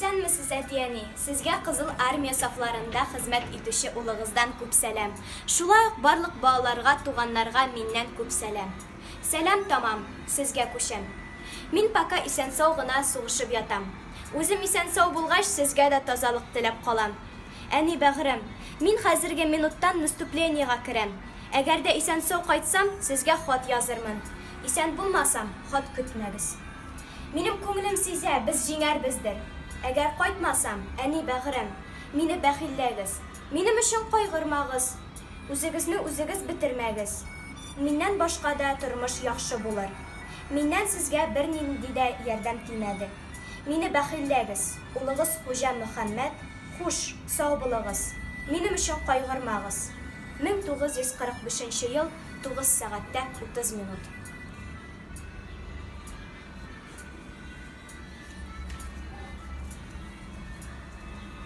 Исәнмесез, әтияни? Сезгә Кызыл армия сафларында хезмәт итүче улыгыздан күп сәлам. Шулай ук барлык балаларга, туганнарга миннән күп сәлам. Сәлам тамам, сезгә күчәм. Мин пока исән-сау гына сугышып ятам. Үзем исән-сау булгач, сезгә дә тазалык теләп калам. Әни бәгърем, мин хәзерге минуттан наступлениегә керәм. Әгәр дә исән-сау кайтсам, сезгә хат язырмын. Исән булмасам, хат көтмәгез. Минем күңелем сизә, без җиңәрбездер. Әгәр кайтмасам, әни бәгърем, мине бәхилләгез. Минем өчен кайгырмагыз. Үзегезне үзегез битермәгез. Миннән башка да тормыш яхшы булыр. Миннән сезгә бернинди дә ярдәм тимәде. Мине бәхилләгез. Улыгыз Хуҗа Мөхәммәд, хуш, сау булыгыз. Минем өчен кайгырмагыз. 1945 ел 9 сәгатьтә 30 минут.